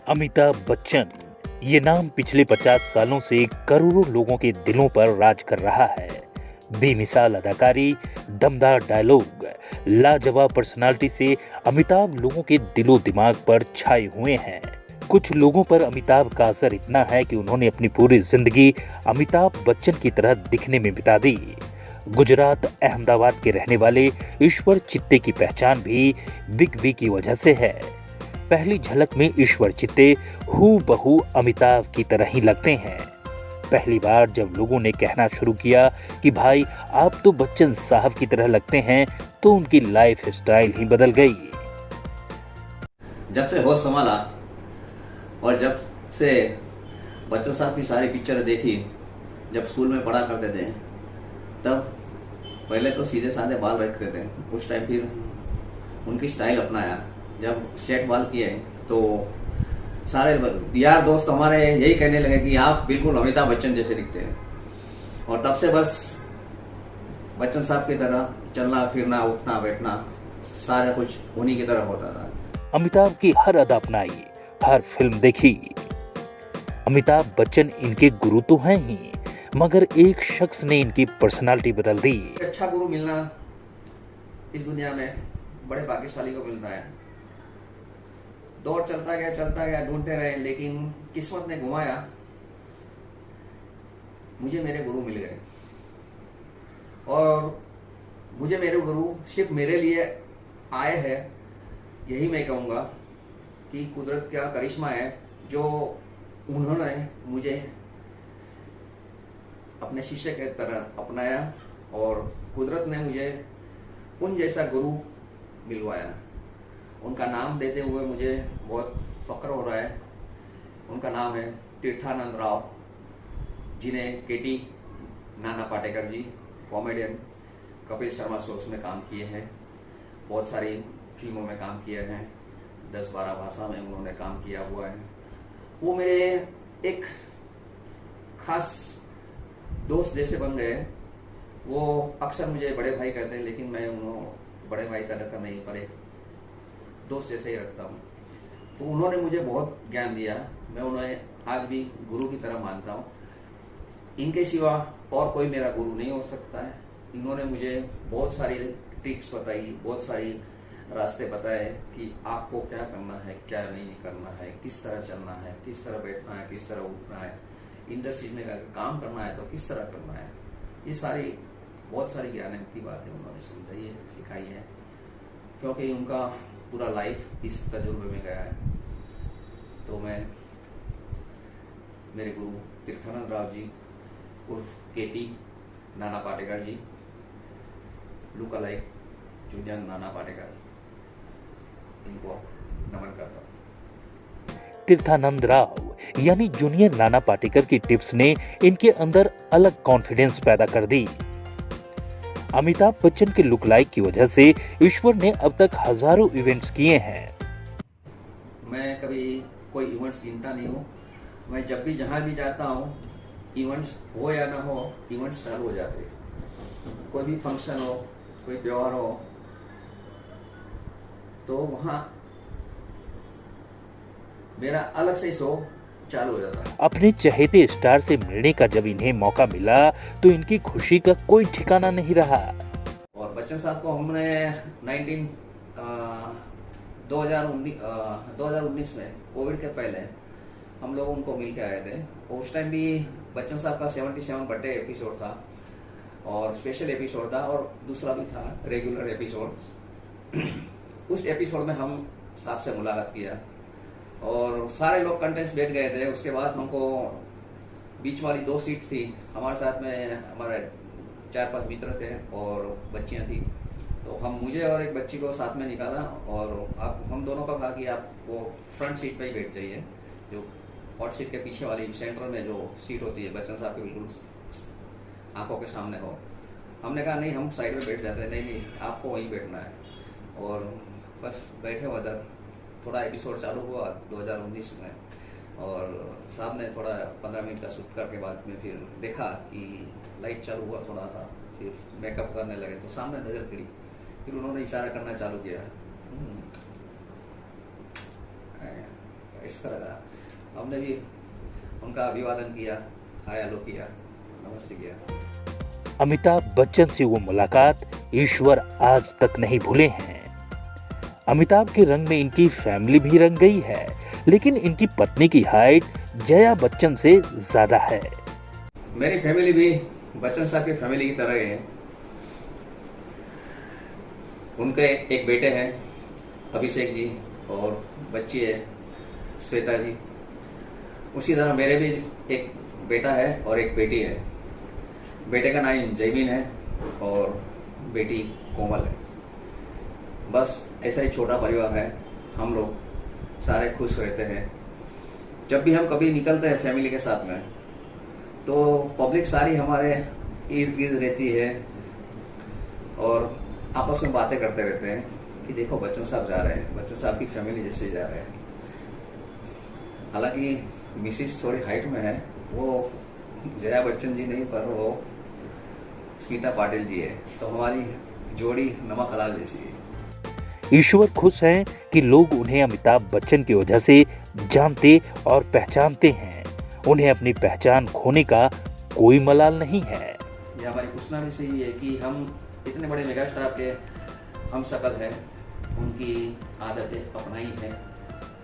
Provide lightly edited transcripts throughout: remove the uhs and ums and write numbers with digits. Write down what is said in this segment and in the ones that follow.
अमिताभ बच्चन, ये नाम पिछले 50 सालों से करोड़ों लोगों के दिलों पर राज कर रहा है। बेमिसाल अदाकारी, दमदार डायलॉग, लाजवाब पर्सनालिटी से अमिताभ लोगों के दिलो दिमाग पर छाए हुए हैं। कुछ लोगों पर अमिताभ का असर इतना है कि उन्होंने अपनी पूरी जिंदगी अमिताभ बच्चन की तरह दिखने में बिता दी। गुजरात अहमदाबाद के रहने वाले ईश्वर चित्ते की पहचान भी बिग बी की वजह से है। पहली झलक में ईश्वर चित्ते हूबहू अमिताभ की तरह ही लगते हैं। पहली बार जब लोगों ने कहना शुरू किया कि भाई आप तो बच्चन साहब की तरह लगते हैं, तो उनकी लाइफ स्टाइल ही बदल गई। जब से होश संभाला और जब से बच्चन साहब की सारी पिक्चर देखी, जब स्कूल में पढ़ा करते थे, तब पहले तो सीधे साधे बाल रखते थे, उस टाइम फिर उनकी स्टाइल अपनाया। जब सेट बाल किए तो सारे यार दोस्त हमारे यही कहने लगे कि आप बिल्कुल अमिताभ बच्चन जैसे दिखते हैं। और तब से बस बच्चन साहब की तरह चलना फिरना उठना बैठना सारा कुछ उन्हीं की तरह होता था। अमिताभ की हर अदा अपनाई, हर फिल्म देखी। अमिताभ बच्चन इनके गुरु तो हैं ही, मगर एक शख्स ने इनकी पर्सनालिटी बदल दी। अच्छा गुरु मिलना इस दुनिया में बड़े भाग्यशाली को मिलता है। दौर चलता गया ढूंढते रहे, लेकिन किस्मत ने घुमाया, मुझे मेरे गुरु मिल गए। और मुझे मेरे गुरु सिर्फ मेरे लिए आए हैं, यही मैं कहूंगा कि कुदरत का करिश्मा है जो उन्होंने मुझे अपने शिष्य के तरह अपनाया और कुदरत ने मुझे उन जैसा गुरु मिलवाया। उनका नाम देते हुए मुझे बहुत फक्र हो रहा है। उनका नाम है तीर्थानंद राव, जिन्हें केटी नाना पाटेकर जी, कॉमेडियन, कपिल शर्मा शोज में काम किए हैं, बहुत सारी फिल्मों में काम किए हैं, 10-12 भाषा में उन्होंने काम किया हुआ है। वो मेरे एक खास दोस्त जैसे बन गए। वो अक्सर मुझे बड़े भाई कहते हैं, लेकिन मैं उन्होंने बड़े भाई तरह का नहीं, पर एक दोस्त जैसे ही रखता हूँ। तो उन्होंने मुझे बहुत ज्ञान दिया, मैं उन्हें आज भी गुरु की तरह मानता हूँ। इनके सिवा और कोई मेरा गुरु नहीं हो सकता है। इन्होंने मुझे बहुत सारी ट्रिक्स बताई, बहुत सारी रास्ते बताए कि आपको क्या करना है, क्या नहीं करना है, किस तरह चलना है, किस तरह बैठना है, किस तरह उठना है, इंडस्ट्री में काम करना है तो किस तरह करना है। ये सारी बहुत सारी ज्ञान की बातें उन्होंने समझाई है, सिखाई है, क्योंकि उनका पूरा लाइफ इस तजुर्बे में गया है। तो मैं मेरे गुरु तीर्थानंद राव जी उर्फ केटी नाना पाटेकर जी, look alike junior Nana Patekar, इनको नमन करता हूँ। तीर्थानंद राव यानी जूनियर नाना पाटेकर की टिप्स ने इनके अंदर अलग कॉन्फिडेंस पैदा कर दी। अमिताभ बच्चन के लुक लाइक की वजह से ईश्वर ने अब तक हजारों इवेंट्स किए हैं। मैं कभी कोई इवेंट्स गिनता नहीं हूँ। मैं जब भी जहाँ भी जाता हूँ, इवेंट्स हो या ना हो, इवेंट्स चालू हो जाते हैं। कोई भी फंक्शन हो, कोई त्योहार हो, तो वहाँ मेरा अलग से शो चालू हो जाता है। अपने चहेते स्टार से मिलने का जब इन्हें मौका मिला तो इनकी खुशी का कोई ठिकाना नहीं रहा। और बच्चन साहब को हमने 2019 में कोविड के पहले हम लोग उनको मिल के आए थे। उस टाइम भी बच्चन साहब का 77 बर्थडे एपिसोड था और स्पेशल एपिसोड था, और दूसरा भी था रेगुलर एपिसोड। उस एपिसोड में हम साहब से मुलाकात किया और सारे लोग कंटेंट्स बैठ गए थे। उसके बाद हमको बीच वाली 2 सीट थी, हमारे साथ में हमारे 4-5 मित्र थे और बच्चियां थी। तो हम मुझे और एक बच्ची को साथ में निकाला और आप हम दोनों का कहा कि आप वो फ्रंट सीट पे ही बैठ जाइए, जो हॉट सीट के पीछे वाली सेंटर में जो सीट होती है बच्चन साहब के बिल्कुल आंखों के सामने हो। हमने कहा नहीं, हम साइड में बैठ जाते हैं। नहीं, आपको वहीं बैठना है। और बस बैठे उधर। थोड़ा एपिसोड चालू हुआ 2019 में और साहब ने थोड़ा 15 मिनट का शूट करके बाद में फिर देखा कि लाइट चालू हुआ थोड़ा सा, फिर मेकअप करने लगे तो सामने नजर पड़ी, फिर उन्होंने इशारा करना चालू किया। कैसा लगा। हमने भी उनका अभिवादन किया, हाय हेलो किया, नमस्ते किया। अमिताभ बच्चन से वो मुलाकात ईश्वर आज तक नहीं भूले हैं। अमिताभ के रंग में इनकी फैमिली भी रंग गई है, लेकिन इनकी पत्नी की हाइट जया बच्चन से ज्यादा है। मेरी फैमिली भी बच्चन साहब की फैमिली की तरह है। उनके एक बेटे हैं अभिषेक जी और बच्ची है श्वेता जी। उसी तरह मेरे भी एक बेटा है और एक बेटी है। बेटे का नाम जयमीन है और बेटी कोमल है। बस ऐसा ही छोटा परिवार है। हम लोग सारे खुश रहते हैं। जब भी हम कभी निकलते हैं फैमिली के साथ में तो पब्लिक सारी हमारे इर्द गिर्द रहती है और आपस में बातें करते रहते हैं कि देखो बच्चन साहब जा रहे हैं, बच्चन साहब की फैमिली जैसे जा रहे हैं। हालांकि मिसिस थोड़ी हाइट में है, वो जया बच्चन जी नहीं पर वो स्मिता पाटिल जी है, तो हमारी जोड़ी नमक हलाल जैसी है। ईश्वर खुश हैं कि लोग उन्हें अमिताभ बच्चन की वजह से जानते और पहचानते हैं। उन्हें अपनी पहचान खोने का कोई मलाल नहीं है। ये हमारी खुशनामी से ही है कि हम इतने बड़े मेगा स्टार के हम शकल हैं, उनकी आदतें अपनाई हैं,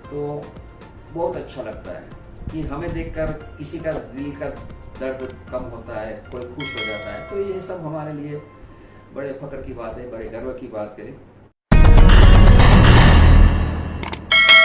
तो बहुत अच्छा लगता है कि हमें देखकर किसी का दिल का दर्द कम होता है, कोई खुश हो जाता है। तो ये सब हमारे लिए बड़े फख्र की बात है, बड़े गर्व की बात है।